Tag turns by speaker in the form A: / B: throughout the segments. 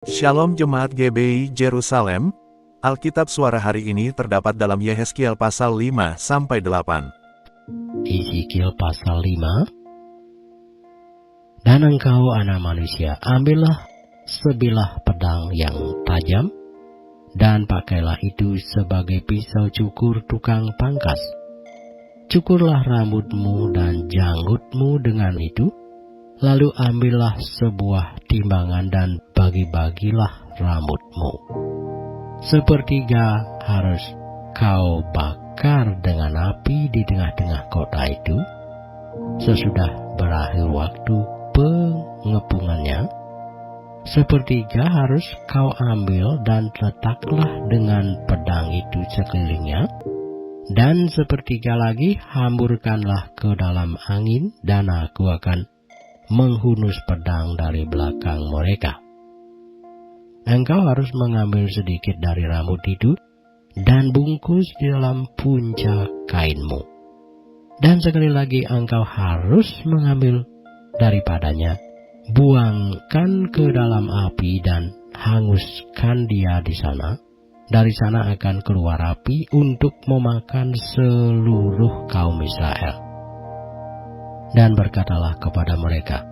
A: Shalom Jemaat GBI Jerusalem, Alkitab suara hari ini terdapat dalam Yehezkiel pasal 5-8.
B: Yehezkiel pasal 5. Dan engkau anak manusia, ambillah sebilah pedang yang tajam, dan pakailah itu sebagai pisau cukur tukang pangkas. Cukurlah rambutmu dan janggutmu dengan itu, lalu ambillah sebuah timbangan dan bagi-bagilah rambutmu. Sepertiga harus kau bakar dengan api di tengah-tengah kota itu. Sesudah berakhir waktu pengepungannya, sepertiga harus kau ambil dan letaklah dengan pedang itu sekelilingnya, dan sepertiga lagi hamburkanlah ke dalam angin, dan aku akan menghunus pedang dari belakang mereka. Engkau harus mengambil sedikit dari rambut itu dan bungkus di dalam puncak kainmu. Dan sekali lagi engkau harus mengambil daripadanya, buangkan ke dalam api dan hanguskan dia di sana. Dari sana akan keluar api untuk memakan seluruh kaum Israel. Dan berkatalah kepada mereka,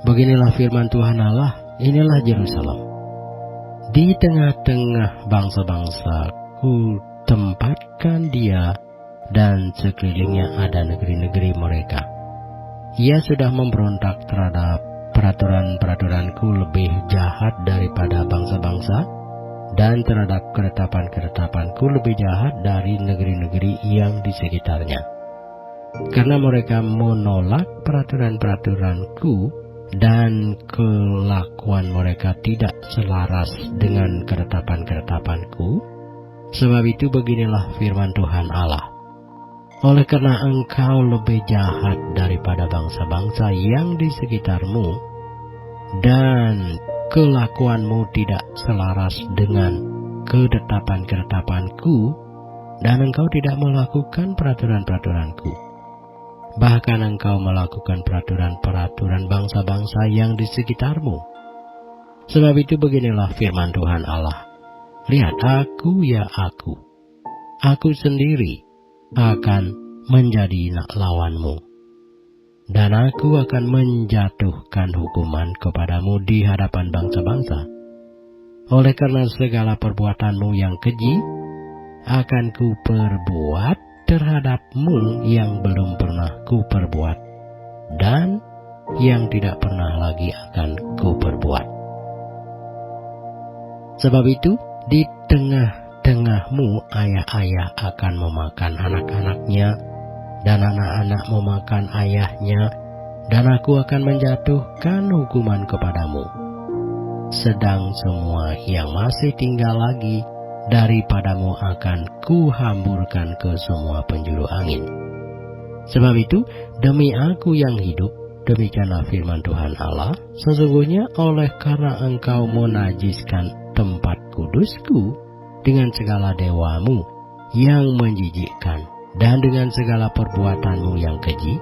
B: beginilah firman Tuhan Allah, inilah Yerusalem. Di tengah-tengah bangsa-bangsa ku tempatkan dia, dan sekelilingnya ada negeri-negeri mereka. Ia sudah memberontak terhadap peraturan-peraturanku lebih jahat daripada bangsa-bangsa, dan terhadap ketetapan-ketetapanku lebih jahat dari negeri-negeri yang di sekitarnya. Karena mereka menolak peraturan-peraturanku dan kelakuan mereka tidak selaras dengan ketetapan-ketetapanku, sebab itu beginilah firman Tuhan Allah. Oleh karena engkau lebih jahat daripada bangsa-bangsa yang di sekitarmu, dan kelakuanmu tidak selaras dengan ketetapan-ketetapanku, dan engkau tidak melakukan peraturan-peraturanku, bahkan engkau melakukan peraturan-peraturan bangsa-bangsa yang di sekitarmu. Sebab itu beginilah firman Tuhan Allah. Lihat, aku aku sendiri akan menjadi lawanmu, dan aku akan menjatuhkan hukuman kepadamu di hadapan bangsa-bangsa. Oleh karena segala perbuatanmu yang keji, akan ku perbuat terhadapmu yang belum pernah ku perbuat, dan yang tidak pernah lagi akan ku perbuat. Sebab itu, di tengah-tengahmu ayah-ayah akan memakan anak-anaknya, dan anak-anak memakan ayahnya, dan aku akan menjatuhkan hukuman kepadamu. Sedang semua yang masih tinggal lagi daripadamu akan kuhamburkan ke semua penjuru angin. Sebab itu, demi aku yang hidup, demikianlah firman Tuhan Allah, sesungguhnya oleh karena engkau menajiskan tempat kudusku dengan segala dewamu yang menjijikkan, dan dengan segala perbuatanmu yang keji,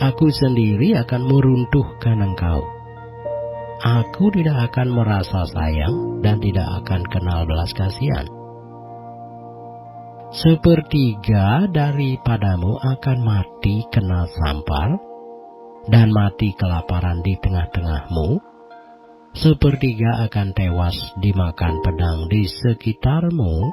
B: aku sendiri akan meruntuhkan engkau. Aku tidak akan merasa sayang dan tidak akan kenal belas kasihan. Sepertiga daripadamu akan mati kena sampar, dan mati kelaparan di tengah-tengahmu. Sepertiga akan tewas dimakan pedang di sekitarmu,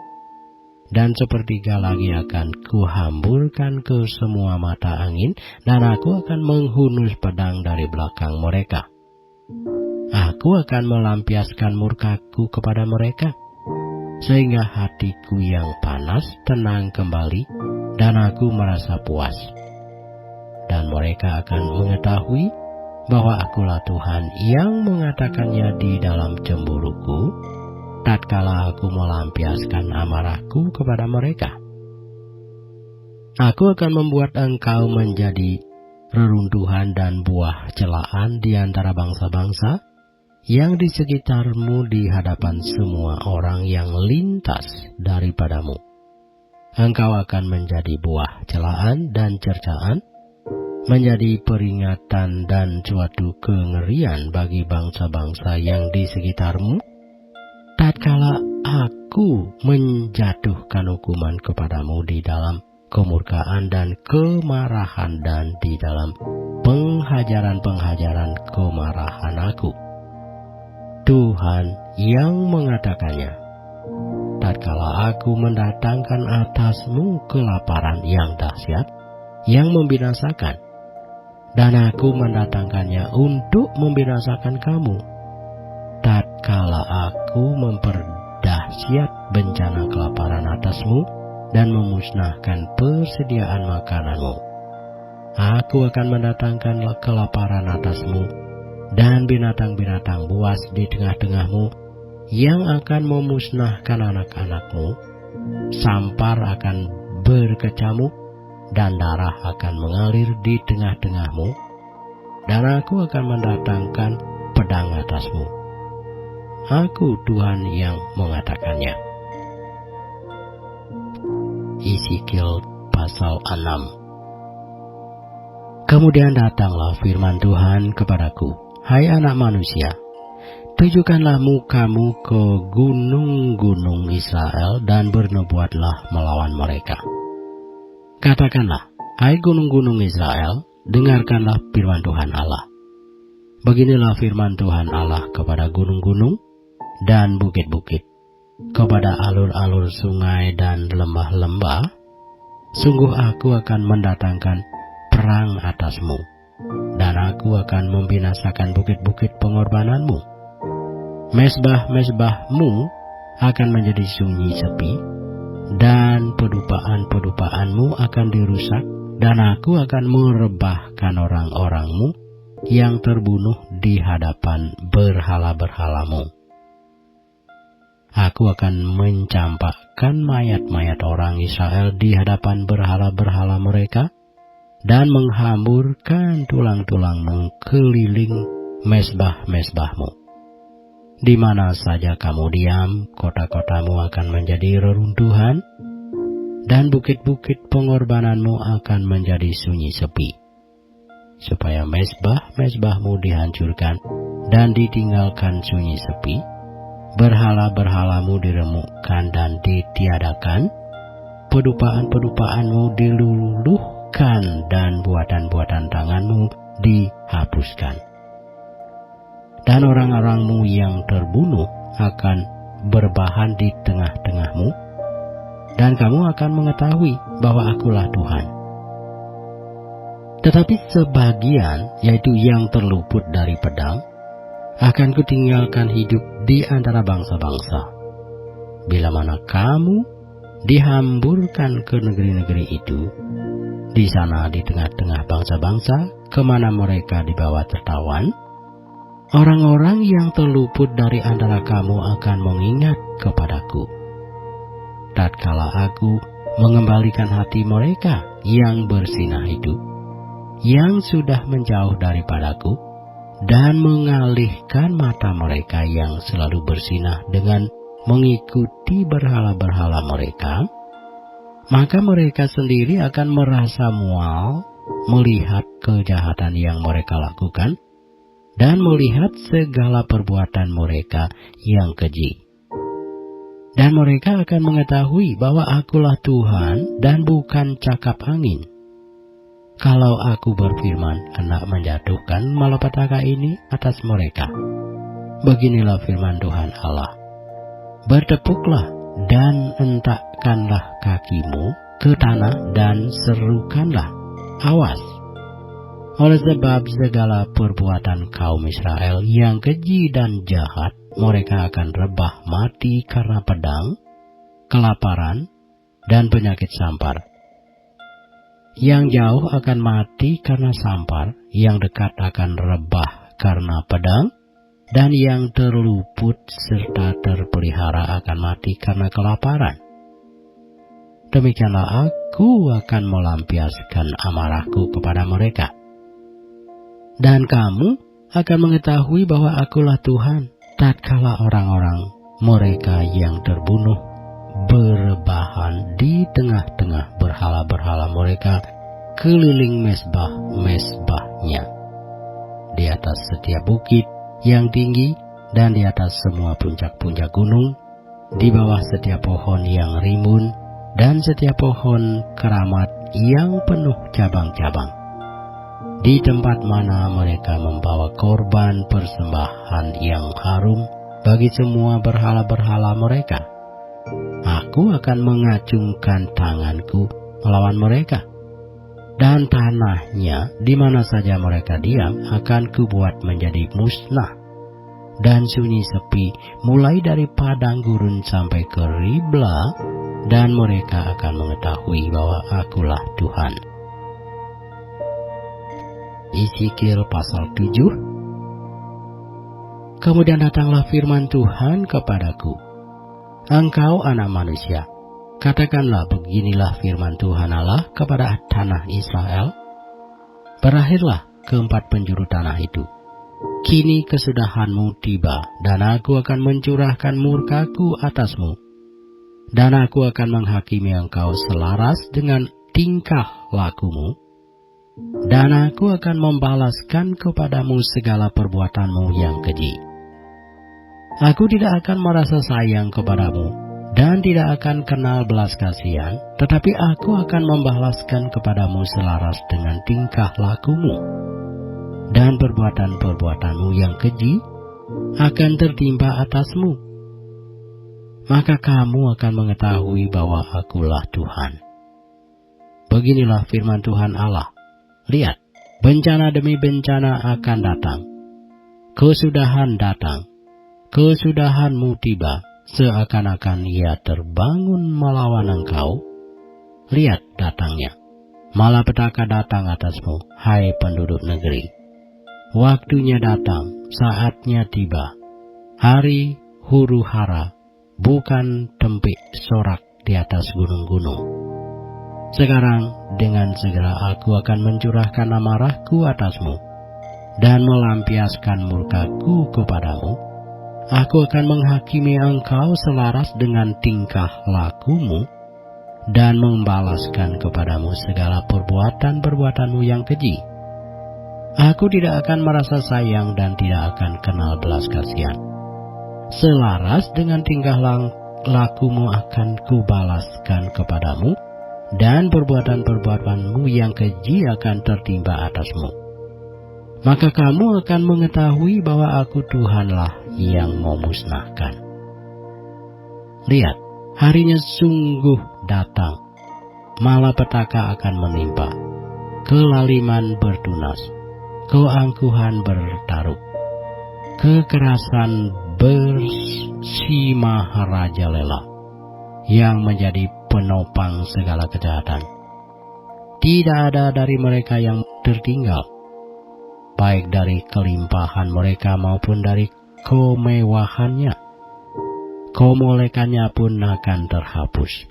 B: dan sepertiga lagi akan kuhamburkan ke semua mata angin, dan aku akan menghunus pedang dari belakang mereka. Aku akan melampiaskan murkaku kepada mereka, sehingga hatiku yang panas tenang kembali, dan aku merasa puas. Dan mereka akan mengetahui bahwa akulah Tuhan yang mengatakannya di dalam cemburuku, tatkala aku melampiaskan amarahku kepada mereka. Aku akan membuat engkau menjadi reruntuhan dan buah celaan di antara bangsa-bangsa yang di sekitarmu di hadapan semua orang yang lintas daripadamu. Engkau akan menjadi buah celaan dan cercaan, menjadi peringatan dan suatu kengerian bagi bangsa-bangsa yang di sekitarmu, tatkala aku menjatuhkan hukuman kepadamu di dalam kemurkaan dan kemarahan dan di dalam penghajaran-penghajaran kemarahan aku. Tuhan yang mengatakannya, tatkala aku mendatangkan atasmu kelaparan yang dahsyat, yang membinasakan, dan aku mendatangkannya untuk membinasakan kamu. Tatkala aku memperdahsyat bencana kelaparan atasmu dan memusnahkan persediaan makananmu, aku akan mendatangkan kelaparan atasmu dan binatang-binatang buas di tengah-tengahmu yang akan memusnahkan anak-anakmu. Sampar akan berkecamuk dan darah akan mengalir di tengah-tengahmu, dan aku akan mendatangkan pedang atasmu. Aku Tuhan yang mengatakannya. Yeskiel pasal 6. Kemudian datanglah firman Tuhan kepadaku, hai anak manusia, tujukanlah mukamu ke gunung-gunung Israel dan bernubuatlah melawan mereka. Katakanlah, hai gunung-gunung Israel, dengarkanlah firman Tuhan Allah. Beginilah firman Tuhan Allah kepada gunung-gunung dan bukit-bukit, kepada alur-alur sungai dan lembah-lembah, sungguh aku akan mendatangkan perang atasmu, dan aku akan membinasakan bukit-bukit pengorbananmu. Mezbah-mezbahmu akan menjadi sunyi sepi, dan pedupaan-pedupaanmu akan dirusak, dan aku akan merebahkan orang-orangmu yang terbunuh di hadapan berhala-berhalamu. Aku akan mencampakkan mayat-mayat orang Israel di hadapan berhala-berhala mereka, dan menghamburkan tulang-tulangmu keliling mezbah-mezbahmu. Di mana saja kamu diam, kota-kotamu akan menjadi reruntuhan, dan bukit-bukit pengorbananmu akan menjadi sunyi sepi, supaya mezbah-mezbahmu dihancurkan dan ditinggalkan sunyi sepi, berhala-berhalamu diremukkan dan ditiadakan, pedupaan-pedupaanmu diluluhkan, dan buatan-buatan tanganmu dihapuskan. Dan orang-orangmu yang terbunuh akan berbahan di tengah-tengahmu, dan kamu akan mengetahui bahwa akulah Tuhan. Tetapi sebagian, yaitu yang terluput dari pedang, akan kutinggalkan hidup di antara bangsa-bangsa. Bila mana kamu dihamburkan ke negeri-negeri itu, di sana di tengah-tengah bangsa-bangsa, kemana mereka dibawa tertawan, orang-orang yang terluput dari antara kamu akan mengingat kepadaku. Tatkala aku mengembalikan hati mereka yang bersinah itu, yang sudah menjauh daripadaku, dan mengalihkan mata mereka yang selalu bersinah dengan mengikuti berhala-berhala mereka, maka mereka sendiri akan merasa mual melihat kejahatan yang mereka lakukan, dan melihat segala perbuatan mereka yang keji. Dan mereka akan mengetahui bahwa akulah Tuhan dan bukan cakap angin. Kalau aku berfirman, hendak menjatuhkan malapetaka ini atas mereka. Beginilah firman Tuhan Allah. Bertepuklah dan hentakkanlah kakimu ke tanah dan serukanlah, awas. Oleh sebab segala perbuatan kaum Israel yang keji dan jahat, mereka akan rebah mati karena pedang, kelaparan, dan penyakit sampar. Yang jauh akan mati karena sampar, yang dekat akan rebah karena pedang, dan yang terluput serta terpelihara akan mati karena kelaparan. Demikianlah aku akan melampiaskan amarahku kepada mereka. Dan kamu akan mengetahui bahwa akulah Tuhan, tatkala orang-orang mereka yang terbunuh berbahan di tengah-tengah berhala-berhala mereka sekeliling mesbah-mesbahnya, di atas setiap bukit yang tinggi dan di atas semua puncak-puncak gunung, di bawah setiap pohon yang rimbun dan setiap pohon keramat yang penuh cabang-cabang, di tempat mana mereka membawa korban persembahan yang harum bagi semua berhala-berhala mereka. Aku akan mengacungkan tanganku melawan mereka, dan tanahnya di mana saja mereka diam akan kubuat menjadi musnah dan sunyi sepi, mulai dari padang gurun sampai ke Ribla, dan mereka akan mengetahui bahwa Akulah Tuhan. Yeskiel pasal 7. Kemudian datanglah firman Tuhan kepadaku, engkau anak manusia, katakanlah beginilah firman Tuhan Allah kepada tanah Israel. Berakhirlah keempat penjuru tanah itu. Kini kesudahanmu tiba, dan aku akan mencurahkan murkaku atasmu, dan aku akan menghakimi engkau selaras dengan tingkah lakumu, dan aku akan membalaskan kepadamu segala perbuatanmu yang keji. Aku tidak akan merasa sayang kepadamu, dan tidak akan kenal belas kasihan, tetapi aku akan membalaskan kepadamu selaras dengan tingkah lakumu, dan perbuatan-perbuatanmu yang keji akan tertimpa atasmu. Maka kamu akan mengetahui bahwa Akulah Tuhan. Beginilah firman Tuhan Allah. Lihat, bencana demi bencana akan datang. Kesudahan datang. Kesudahanmu tiba, seakan-akan ia terbangun melawan engkau. Lihat datangnya. Malapetaka datang atasmu, hai penduduk negeri. Waktunya datang, saatnya tiba. Hari huru hara, bukan tempik sorak di atas gunung-gunung. Sekarang dengan segera aku akan mencurahkan amarahku atasmu, dan melampiaskan murkaku kepadamu. Aku akan menghakimi engkau selaras dengan tingkah lakumu, dan membalaskan kepadamu segala perbuatan-perbuatanmu yang keji. Aku tidak akan merasa sayang dan tidak akan kenal belas kasihan. Selaras dengan tingkah lakumu akan kubalaskan kepadamu, dan perbuatan-perbuatanmu yang keji akan tertimpa atasmu. Maka kamu akan mengetahui bahwa Aku Tuhanlah yang memusnahkan. Lihat, harinya sungguh datang. Malapetaka akan menimpa. Kelaliman bertunas. Keangkuhan bertaruh. Kekerasan bersimaharajalela, yang menjadi penopang segala kejahatan. Tidak ada dari mereka yang tertinggal, baik dari kelimpahan mereka maupun dari kemewahannya. Kemolekannya pun akan terhapus.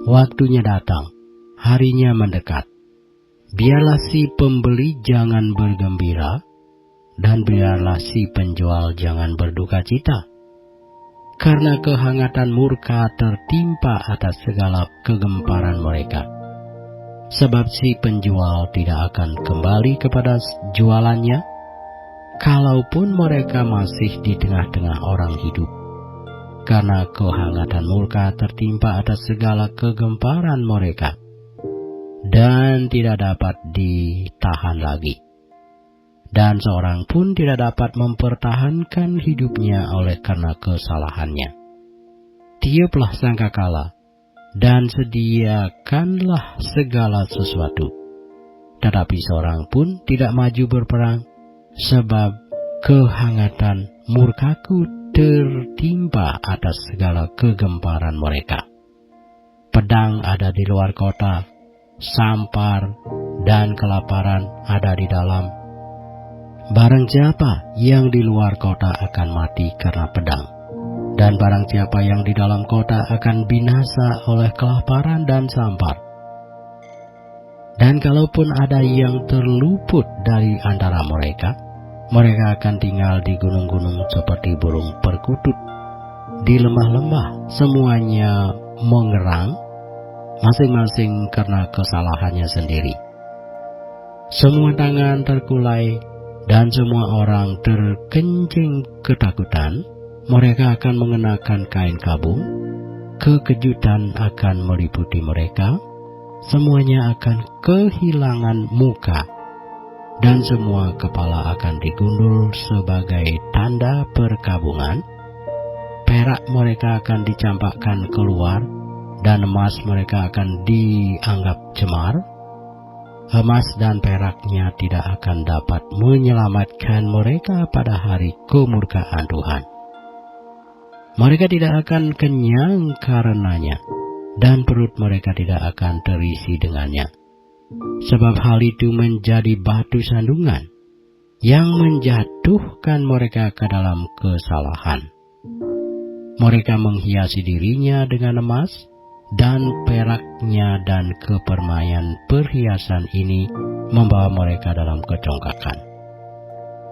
B: Waktunya datang, harinya mendekat. Biarlah si pembeli jangan bergembira, dan biarlah si penjual jangan berduka cita, karena kehangatan murka tertimpa atas segala kegemparan mereka. Sebab si penjual tidak akan kembali kepada jualannya, kalaupun mereka masih di tengah-tengah orang hidup, karena kehangatan murka tertimpa atas segala kegemparan mereka, dan tidak dapat ditahan lagi. Dan seorang pun tidak dapat mempertahankan hidupnya oleh karena kesalahannya. Tiuplah sangkakala, dan sediakanlah segala sesuatu. Tetapi seorang pun tidak maju berperang, sebab kehangatan murkaku tertimpa atas segala kegemparan mereka. Pedang ada di luar kota, sampar dan kelaparan ada di dalam. Barang siapa yang di luar kota akan mati karena pedang, dan barang siapa yang di dalam kota akan binasa oleh kelaparan dan sampar. Dan kalaupun ada yang terluput dari antara mereka, mereka akan tinggal di gunung-gunung seperti burung perkutut. Di lembah-lembah semuanya mengerang, masing-masing karena kesalahannya sendiri. Semua tangan terkulai dan semua orang terkencing ketakutan. Mereka akan mengenakan kain kabung, kekejutan akan meliputi mereka, semuanya akan kehilangan muka, dan semua kepala akan digundul sebagai tanda perkabungan. Perak mereka akan dicampakkan keluar, dan emas mereka akan dianggap cemar. Emas dan peraknya tidak akan dapat menyelamatkan mereka pada hari kemurkaan Tuhan. Mereka tidak akan kenyang karenanya, dan perut mereka tidak akan terisi dengannya. Sebab hal itu menjadi batu sandungan yang menjatuhkan mereka ke dalam kesalahan. Mereka menghiasi dirinya dengan emas dan peraknya, dan kepermaian perhiasan ini membawa mereka dalam kecongkakan.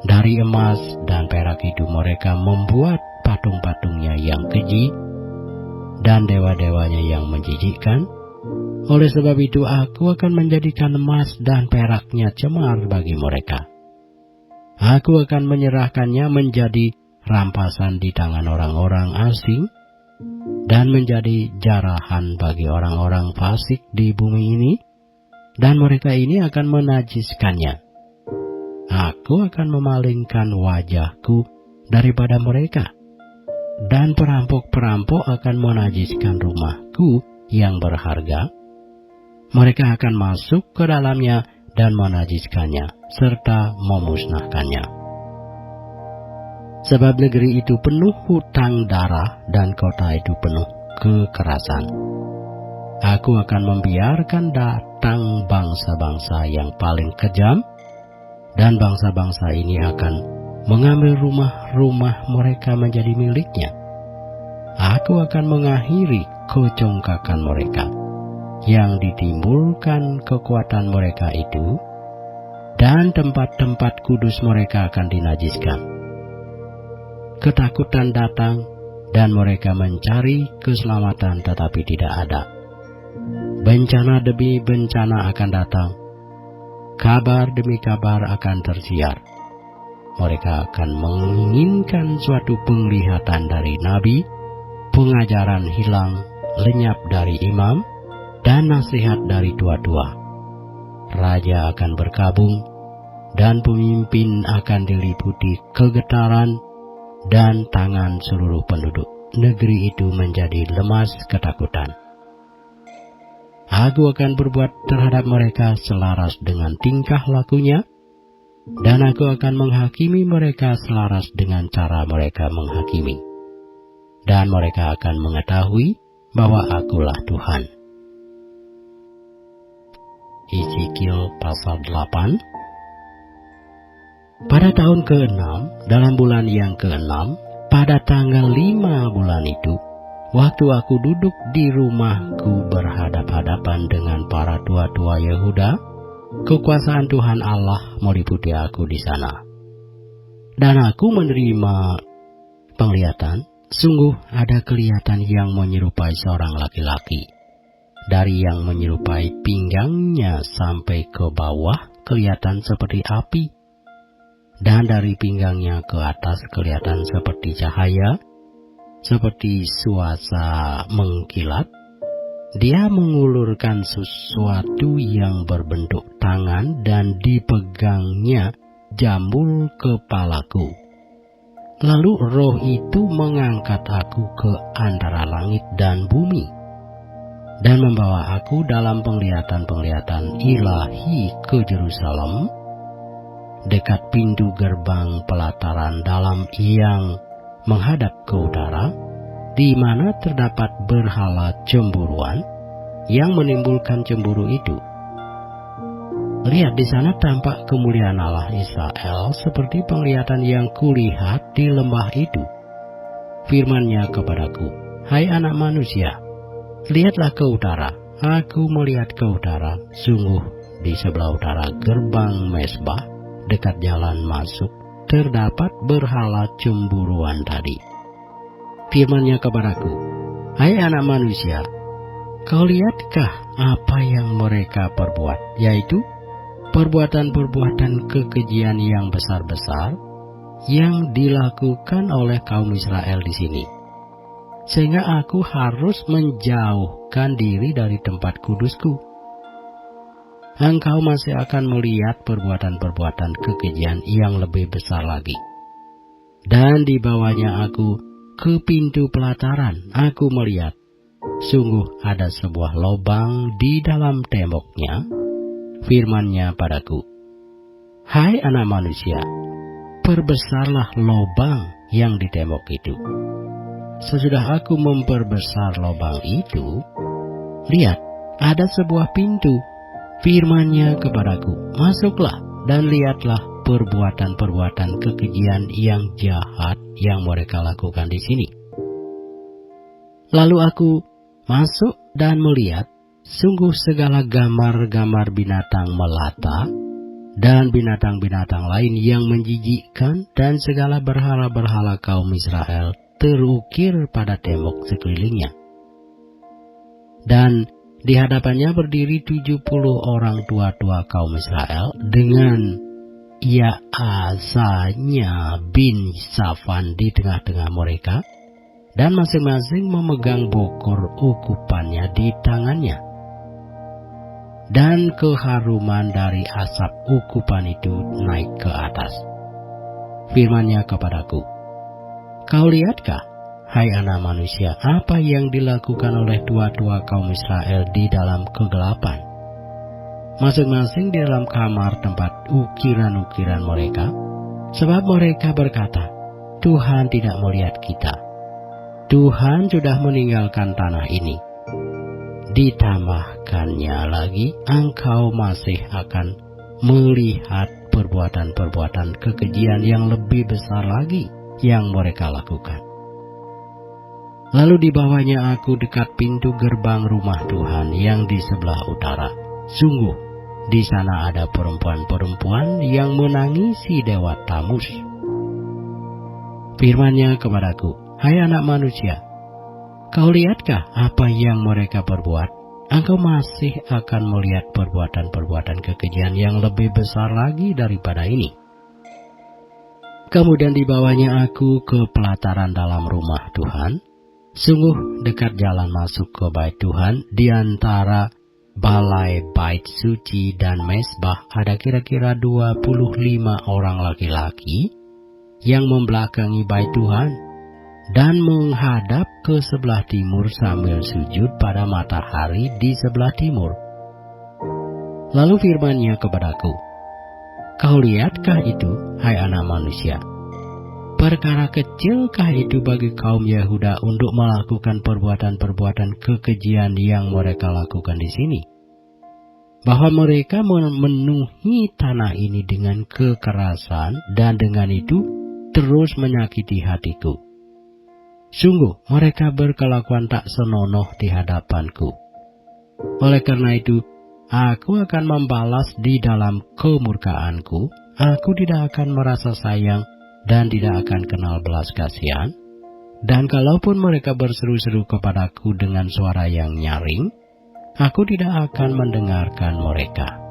B: Dari emas dan perak itu mereka membuat patung-patungnya yang keji dan dewa-dewanya yang menjijikkan. Oleh sebab itu aku akan menjadikan emas dan peraknya cemar bagi mereka. Aku akan menyerahkannya menjadi rampasan di tangan orang-orang asing dan menjadi jarahan bagi orang-orang fasik di bumi ini, dan mereka ini akan menajiskannya. Aku akan memalingkan wajahku daripada mereka, dan perampok-perampok akan menajiskan rumahku yang berharga. Mereka akan masuk ke dalamnya dan menajiskannya, serta memusnahkannya. Sebab negeri itu penuh hutang darah, dan kota itu penuh kekerasan. Aku akan membiarkan datang bangsa-bangsa yang paling kejam, dan bangsa-bangsa ini akan mengambil rumah-rumah mereka menjadi miliknya. Aku akan mengakhiri kecongkakan mereka yang ditimbulkan kekuatan mereka itu, dan tempat-tempat kudus mereka akan dinajiskan. Ketakutan datang, dan mereka mencari keselamatan tetapi tidak ada. Bencana demi bencana akan datang, kabar demi kabar akan tersiar. Mereka akan menginginkan suatu penglihatan dari nabi, pengajaran hilang lenyap dari imam, dan nasihat dari tua-tua. Raja akan berkabung, dan pemimpin akan diliputi kegetaran, dan tangan seluruh penduduk negeri itu menjadi lemas ketakutan. Aku akan berbuat terhadap mereka selaras dengan tingkah lakunya, dan aku akan menghakimi mereka selaras dengan cara mereka menghakimi. Dan mereka akan mengetahui bahwa akulah Tuhan. Ezekiel pasal 8. Pada tahun ke-6, dalam bulan yang ke-6, pada tanggal 5 bulan itu, waktu aku duduk di rumahku berhadap-hadapan dengan para tua-tua Yehuda, kekuasaan Tuhan Allah meliputi aku di sana. Dan aku menerima penglihatan, sungguh ada kelihatan yang menyerupai seorang laki-laki. Dari yang menyerupai pinggangnya sampai ke bawah kelihatan seperti api, dan dari pinggangnya ke atas kelihatan seperti cahaya, seperti suasa mengkilat. Dia mengulurkan sesuatu yang berbentuk tangan, dan dipegangnya jambul kepalaku. Lalu roh itu mengangkat aku ke antara langit dan bumi, dan membawa aku dalam penglihatan-penglihatan ilahi ke Yerusalem, dekat pintu gerbang pelataran dalam yang menghadap ke utara, di mana terdapat berhala cemburuan yang menimbulkan cemburu itu. Lihat, di sana tampak kemuliaan Allah Israel seperti penglihatan yang kulihat di lembah itu. Firman-Nya kepadaku, hai anak manusia, lihatlah ke utara. Aku melihat ke utara, sungguh di sebelah utara gerbang mezbah, dekat jalan masuk, terdapat berhala cemburuan tadi. Firman-Nya kepadaku, hai anak manusia, Kau lihatkah apa yang mereka perbuat, yaitu perbuatan-perbuatan kekejian yang besar-besar yang dilakukan oleh kaum Israel di sini, sehingga aku harus menjauhkan diri dari tempat kudusku. Engkau masih akan melihat perbuatan-perbuatan kekejian yang lebih besar lagi. Dan dibawanya aku ke pintu pelataran, aku melihat sungguh ada sebuah lubang di dalam temboknya. Firman-Nya padaku, "Hai anak manusia, perbesarlah lubang yang di tembok itu." Sesudah aku memperbesar lubang itu, lihat, ada sebuah pintu. Firman-Nya kepadaku, "Masuklah dan lihatlah perbuatan-perbuatan kekejian yang jahat yang mereka lakukan di sini." Lalu aku masuk dan melihat, sungguh segala gambar-gambar binatang melata dan binatang-binatang lain yang menjijikkan, dan segala berhala-berhala kaum Israel terukir pada tembok sekelilingnya. Dan di hadapannya berdiri 70 orang tua-tua kaum Israel dengan Yaazanya bin Safan di tengah-tengah mereka, dan masing-masing memegang bokor ukupannya di tangannya. Dan keharuman dari asap ukupan itu naik ke atas. Firman-Nya kepadaku, "Kau lihatkah, hai anak manusia, apa yang dilakukan oleh tua-tua kaum Israel di dalam kegelapan? Masing-masing di dalam kamar tempat ukiran-ukiran mereka, sebab mereka berkata, Tuhan tidak melihat kita. Tuhan sudah meninggalkan tanah ini. Ditambahkannya lagi, engkau masih akan melihat perbuatan-perbuatan kekejian yang lebih besar lagi yang mereka lakukan." Lalu dibawanya aku dekat pintu gerbang rumah Tuhan yang di sebelah utara. Sungguh, di sana ada perempuan-perempuan yang menangisi Dewa Tamus. Firman-Nya kepadaku, "Hai anak manusia, kau lihatkah apa yang mereka perbuat? Engkau masih akan melihat perbuatan-perbuatan kekejian yang lebih besar lagi daripada ini." Kemudian dibawanya aku ke pelataran dalam rumah Tuhan. Sungguh dekat jalan masuk ke bait Tuhan, di antara balai bait suci dan mezbah ada kira-kira 25 orang laki-laki yang membelakangi bait Tuhan dan menghadap ke sebelah timur sambil sujud pada matahari di sebelah timur. Lalu firman-Nya kepadaku, "Kau lihatkah itu, hai anak manusia? Perkara kecilkah itu bagi kaum Yehuda untuk melakukan perbuatan-perbuatan kekejian yang mereka lakukan di sini? Bahwa mereka memenuhi tanah ini dengan kekerasan dan dengan itu terus menyakiti hatiku. Sungguh mereka berkelakuan tak senonoh di hadapanku. Oleh karena itu, aku akan membalas di dalam kemurkaanku. Aku tidak akan merasa sayang dan tidak akan kenal belas kasihan. Dan kalaupun mereka berseru-seru kepadaku dengan suara yang nyaring, aku tidak akan mendengarkan mereka."